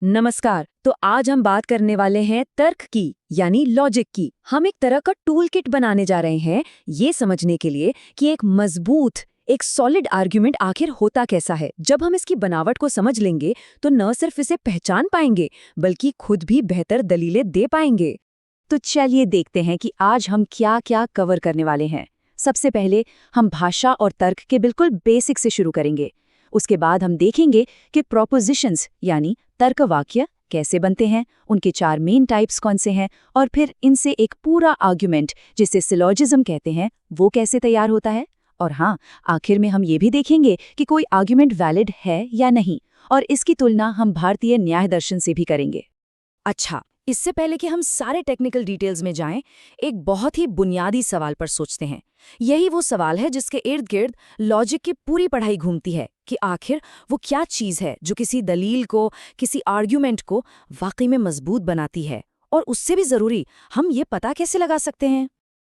नमस्कार। तो आज हम बात करने वाले हैं तर्क की, यानी लॉजिक की। हम एक तरह का टूल किट बनाने जा रहे हैं ये समझने के लिए कि एक मजबूत, एक सॉलिड आर्ग्यूमेंट आखिर होता कैसा है। जब हम इसकी बनावट को समझ लेंगे तो न सिर्फ इसे पहचान पाएंगे बल्कि खुद भी बेहतर दलीलें दे पाएंगे। तो चलिए देखते हैं कि आज हम क्या क्या कवर करने वाले हैं। सबसे पहले हम भाषा और तर्क के बिल्कुल बेसिक से शुरू करेंगे। उसके बाद हम देखेंगे कि प्रोपोजिशंस यानी तर्क वाक्य कैसे बनते हैं, उनके 4 मेन टाइप्स कौन से हैं, और फिर इनसे एक पूरा आर्ग्यूमेंट जिसे सिलोजिज्म कहते हैं वो कैसे तैयार होता है। और हाँ, आखिर में हम ये भी देखेंगे कि कोई आर्ग्यूमेंट वैलिड है या नहीं, और इसकी तुलना हम भारतीय न्याय दर्शन से भी करेंगे। अच्छा, इससे पहले कि हम सारे टेक्निकल डिटेल्स में जाएं, एक बहुत ही बुनियादी सवाल पर सोचते हैं। यही वो सवाल है जिसके इर्द गिर्द लॉजिक की पूरी पढ़ाई घूमती है कि आखिर वो क्या चीज़ है जो किसी दलील को, किसी आर्ग्यूमेंट को वाकई में मजबूत बनाती है। और उससे भी ज़रूरी, हम ये पता कैसे लगा सकते हैं।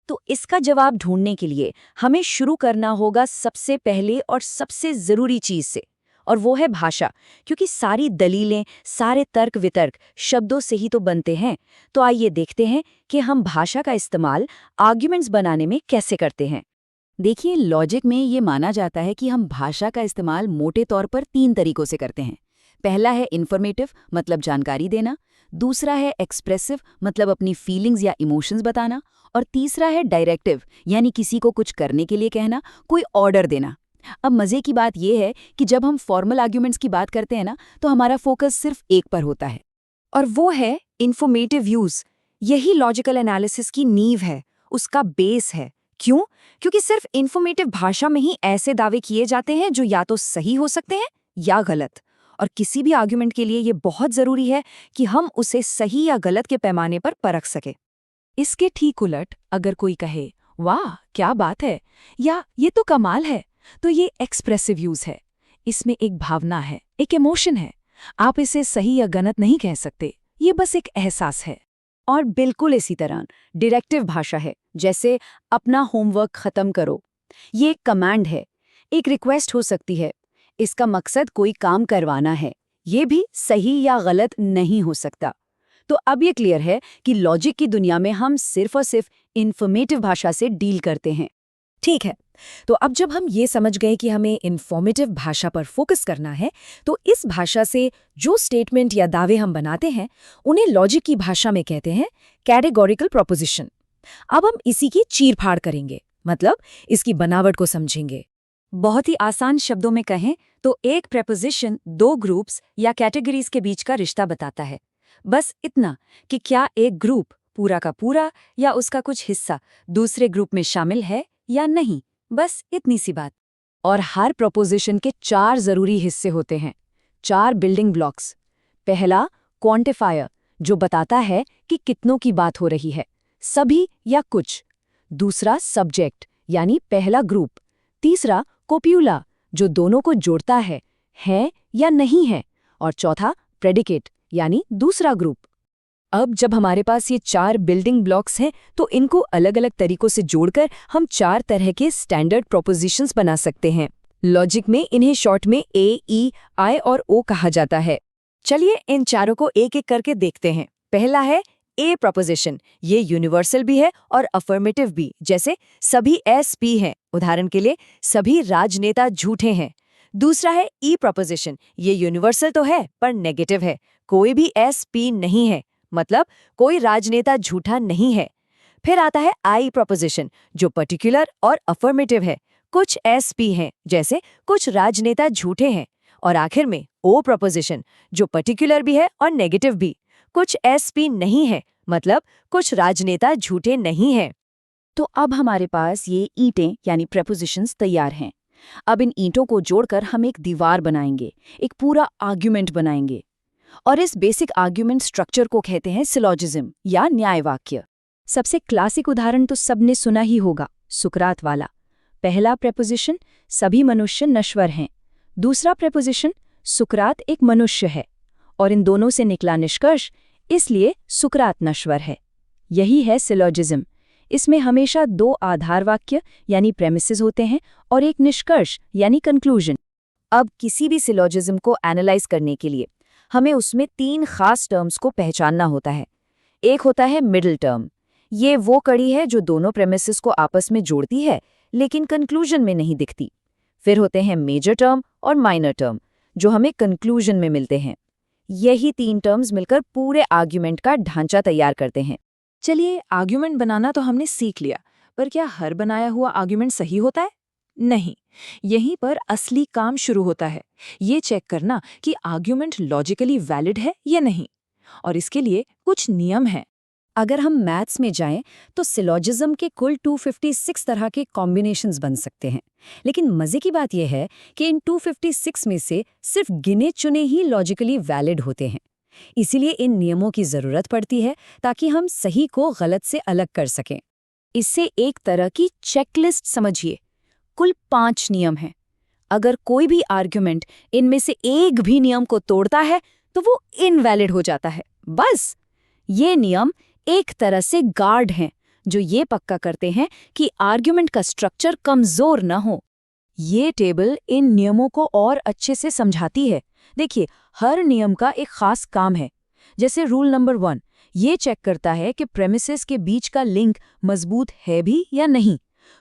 तो इसका जवाब ढूंढने के लिए हमें शुरू करना होगा सबसे पहले और सबसे ज़रूरी चीज़ से, और वो है भाषा। क्योंकि सारी दलीलें, सारे तर्क वितर्क शब्दों से ही तो बनते हैं। तो आइए देखते हैं कि हम भाषा का इस्तेमाल आर्ग्यूमेंट्स बनाने में कैसे करते हैं। देखिए, लॉजिक में ये माना जाता है कि हम भाषा का इस्तेमाल मोटे तौर पर 3 तरीकों से करते हैं। पहला है इन्फॉर्मेटिव, मतलब जानकारी देना। दूसरा है एक्सप्रेसिव, मतलब अपनी फीलिंग्स या इमोशंस बताना। और तीसरा है डायरेक्टिव, यानी किसी को कुछ करने के लिए कहना, कोई ऑर्डर देना। अब मजे की बात यह है कि जब हम फॉर्मल आर्ग्यूमेंट्स की बात करते हैं ना, तो हमारा फोकस सिर्फ एक पर होता है, और वो है इन्फॉर्मेटिव यूज। यही लॉजिकल एनालिसिस की नींव है, उसका बेस है। क्यों? क्योंकि सिर्फ इन्फॉर्मेटिव भाषा में ही ऐसे दावे किए जाते हैं जो या तो सही हो सकते हैं या गलत। और किसी भी आर्ग्यूमेंट के लिए ये बहुत जरूरी है कि हम उसे सही या गलत के पैमाने पर परख सके। इसके ठीक उलट अगर कोई कहे, वाह क्या बात है, या ये तो कमाल है, तो ये एक्सप्रेसिव यूज है। इसमें एक भावना है, एक इमोशन है। आप इसे सही या गलत नहीं कह सकते, ये बस एक एहसास है। और बिल्कुल इसी तरह डायरेक्टिव भाषा है, जैसे अपना होमवर्क खत्म करो। ये एक कमांड है, एक रिक्वेस्ट हो सकती है। इसका मकसद कोई काम करवाना है। ये भी सही या गलत नहीं हो सकता। तो अब ये क्लियर है कि लॉजिक की दुनिया में हम सिर्फ और सिर्फ इन्फॉर्मेटिव भाषा से डील करते हैं। ठीक है, तो अब जब हम ये समझ गए कि हमें इन्फॉर्मेटिव भाषा पर फोकस करना है, तो इस भाषा से जो स्टेटमेंट या दावे हम बनाते हैं उन्हें लॉजिक की भाषा में कहते हैं कैटेगोरिकल प्रोपोजिशन। अब हम इसी की चीरफाड़ करेंगे, मतलब इसकी बनावट को समझेंगे। बहुत ही आसान शब्दों में कहें तो एक प्रेपोजिशन 2 ग्रुप्स या कैटेगरीज के बीच का रिश्ता बताता है। बस इतना कि क्या एक ग्रुप पूरा का पूरा या उसका कुछ हिस्सा दूसरे ग्रुप में शामिल है या नहीं, बस इतनी सी बात। और हर प्रोपोजिशन के 4 जरूरी हिस्से होते हैं, 4 बिल्डिंग ब्लॉक्स। पहला क्वांटिफायर, जो बताता है कि कितनों की बात हो रही है, सभी या कुछ। दूसरा सब्जेक्ट, यानी पहला ग्रुप। तीसरा कोप्यूला, जो दोनों को जोड़ता है या नहीं है। और चौथा प्रेडिकेट, यानी दूसरा ग्रुप। अब जब हमारे पास ये 4 बिल्डिंग ब्लॉक्स हैं, तो इनको अलग अलग तरीकों से जोड़कर हम 4 तरह के स्टैंडर्ड प्रोपोजिशंस बना सकते हैं। लॉजिक में इन्हें शॉर्ट में ए, ई, आई और ओ कहा जाता है। चलिए इन चारों को एक एक करके देखते हैं। पहला है ए प्रोपोजिशन। ये यूनिवर्सल भी है और अफर्मेटिव भी, जैसे सभी एसपी हैं। उदाहरण के लिए, सभी राजनेता झूठे हैं। दूसरा है ई प्रोपोजिशन। ये यूनिवर्सल तो है पर नेगेटिव है, कोई भी एसपी नहीं है, मतलब कोई राजनेता झूठा नहीं है। फिर आता है आई प्रोपोजिशन, जो पर्टिकुलर और अफर्मेटिव है। कुछ एसपी हैं, जैसे कुछ राजनेता झूठे हैं। और आखिर में ओ प्रोपोजिशन, जो पर्टिकुलर भी है और नेगेटिव भी। कुछ एसपी नहीं है, मतलब कुछ राजनेता झूठे नहीं हैं। तो अब हमारे पास ये ईंटें यानी प्रेपोजिशंस तैयार हैं। अब इन ईंटों को जोड़कर हम एक दीवार बनाएंगे, एक पूरा आर्ग्यूमेंट बनाएंगे। और इस बेसिक आर्ग्यूमेंट स्ट्रक्चर को कहते हैं सिलोजिज्म या न्याय वाक्य। सबसे क्लासिक उदाहरण तो सबने सुना ही होगा, सुकरात वाला। पहला प्रेपोजिशन, सभी मनुष्य नश्वर हैं। दूसरा प्रेपोजिशन, सुकरात एक मनुष्य है। और इन दोनों से निकला निष्कर्ष, इसलिए सुकरात नश्वर है। यही है सिलोजिज्म। इसमें हमेशा 2 आधार वाक्य यानी प्रेमिसेस होते हैं और एक निष्कर्ष यानी कंक्लूजन। अब किसी भी सिलोजिज्म को एनालाइज करने के लिए हमें उसमें 3 खास टर्म्स को पहचानना होता है। एक होता है मिडिल टर्म। ये वो कड़ी है जो दोनों प्रेमिसेस को आपस में जोड़ती है, लेकिन कंक्लूजन में नहीं दिखती। फिर होते हैं मेजर टर्म और माइनर टर्म, जो हमें कंक्लूजन में मिलते हैं। यही 3 टर्म्स मिलकर पूरे आर्ग्यूमेंट का ढांचा तैयार करते हैं। चलिए, आर्ग्यूमेंट बनाना तो हमने सीख लिया, पर क्या हर बनाया हुआ आर्ग्यूमेंट सही होता है? नहीं। यहीं पर असली काम शुरू होता है, ये चेक करना कि आर्ग्यूमेंट लॉजिकली वैलिड है या नहीं। और इसके लिए कुछ नियम हैं। अगर हम मैथ्स में जाएं तो सिलोजिज्म के कुल 256 तरह के कॉम्बिनेशंस बन सकते हैं। लेकिन मजे की बात यह है कि इन 256 में से सिर्फ गिने चुने ही लॉजिकली वैलिड होते हैं। इसीलिए इन नियमों की जरूरत पड़ती है ताकि हम सही को गलत से अलग कर सकें। इससे एक तरह की चेकलिस्ट समझिए। कुल 5 नियम हैं। अगर कोई भी आर्ग्यूमेंट इनमें से एक भी नियम को तोड़ता है तो वो इनवैलिड हो जाता है। बस ये नियम एक तरह से गार्ड हैं जो ये पक्का करते हैं कि आर्ग्यूमेंट का स्ट्रक्चर कमजोर न हो। ये टेबल इन नियमों को और अच्छे से समझाती है। देखिए, हर नियम का एक खास काम है। जैसे रूल नंबर 1 ये चेक करता है कि प्रेमिसेस के बीच का लिंक मजबूत है भी या नहीं।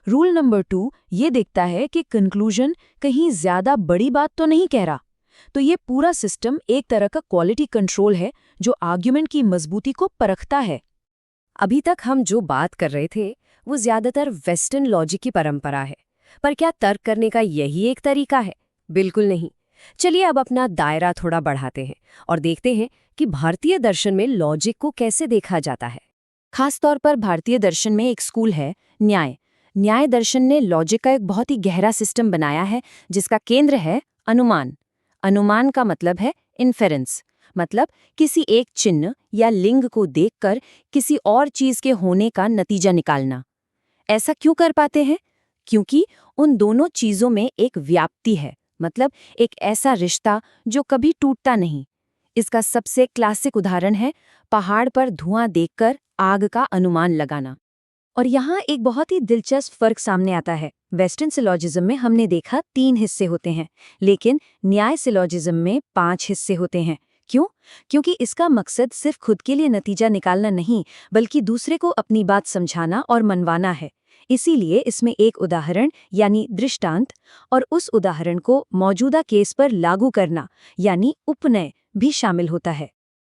रूल नंबर 2 ये देखता है कि कंक्लूजन कहीं ज्यादा बड़ी बात तो नहीं कह रहा। तो ये पूरा सिस्टम एक तरह का क्वालिटी कंट्रोल है जो आर्ग्यूमेंट की मजबूती को परखता है। अभी तक हम जो बात कर रहे थे वो ज्यादातर वेस्टर्न लॉजिक की परंपरा है। पर क्या तर्क करने का यही एक तरीका है? बिल्कुल नहीं। चलिए अब अपना दायरा थोड़ा बढ़ाते हैं और देखते हैं कि भारतीय दर्शन में लॉजिक को कैसे देखा जाता है। खासतौर पर भारतीय दर्शन में एक स्कूल है न्याय। न्याय दर्शन ने लॉजिक का एक बहुत ही गहरा सिस्टम बनाया है जिसका केंद्र है अनुमान। अनुमान का मतलब है इन्फेरेंस, मतलब किसी एक चिन्ह या लिंग को देखकर किसी और चीज के होने का नतीजा निकालना। ऐसा क्यों कर पाते हैं? क्योंकि उन दोनों चीजों में एक व्याप्ति है, मतलब एक ऐसा रिश्ता जो कभी टूटता नहीं। इसका सबसे क्लासिक उदाहरण है पहाड़ पर धुआं देखकर आग का अनुमान लगाना। और यहाँ एक बहुत ही दिलचस्प फर्क सामने आता है। वेस्टर्न सिलॉजिज्म में हमने देखा 3 हिस्से होते हैं, लेकिन न्याय सिलॉजिज्म में 5 हिस्से होते हैं। क्यों? क्योंकि इसका मकसद सिर्फ खुद के लिए नतीजा निकालना नहीं, बल्कि दूसरे को अपनी बात समझाना और मनवाना है। इसीलिए इसमें एक उदाहरण यानी दृष्टांत और उस उदाहरण को मौजूदा केस पर लागू करना यानी उपनय भी शामिल होता है।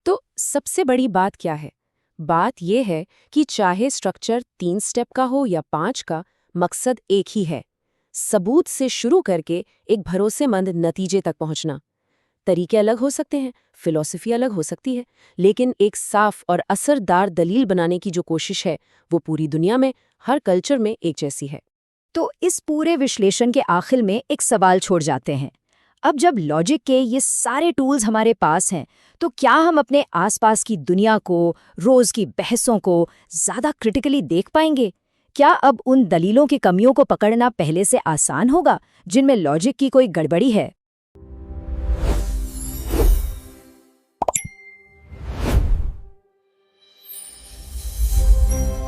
तो सबसे बड़ी बात क्या है? बात यह है कि चाहे स्ट्रक्चर 3 स्टेप का हो या 5 का, मकसद एक ही है, सबूत से शुरू करके एक भरोसेमंद नतीजे तक पहुंचना। तरीके अलग हो सकते हैं, फिलॉसफी अलग हो सकती है, लेकिन एक साफ और असरदार दलील बनाने की जो कोशिश है वो पूरी दुनिया में हर कल्चर में एक जैसी है। तो इस पूरे विश्लेषण के आखिर में एक सवाल छोड़ जाते हैं। अब जब लॉजिक के ये सारे टूल्स हमारे पास हैं, तो क्या हम अपने आसपास की दुनिया को, रोज की बहसों को ज्यादा क्रिटिकली देख पाएंगे? क्या अब उन दलीलों की कमियों को पकड़ना पहले से आसान होगा जिनमें लॉजिक की कोई गड़बड़ी है?